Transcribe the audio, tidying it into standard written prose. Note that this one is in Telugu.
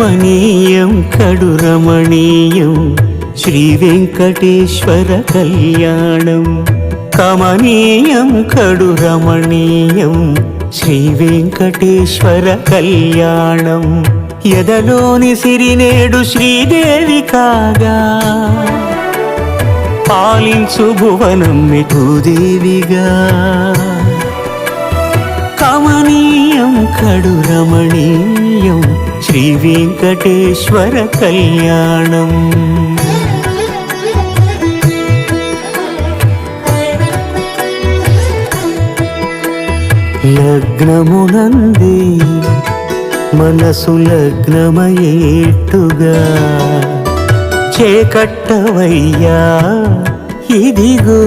కమనీయం కడు రమణీయం శ్రీ వెంకటేశ్వర కళ్యాణం. కమనీయం కడు రమణీయం శ్రీ వెంకటేశ్వర కళ్యాణం. ఎదలోని సిరినేడు శ్రీదేవి కాగా పాలించు భువనం భూదేవిగా. కమనీయం కడు రమణీయం శ్రీ వెంకటేశ్వర కళ్యాణం. లగ్నమునందే మనసు లగ్నమయేట్టుగా చేకట్టవయ్యా ఇదిగో.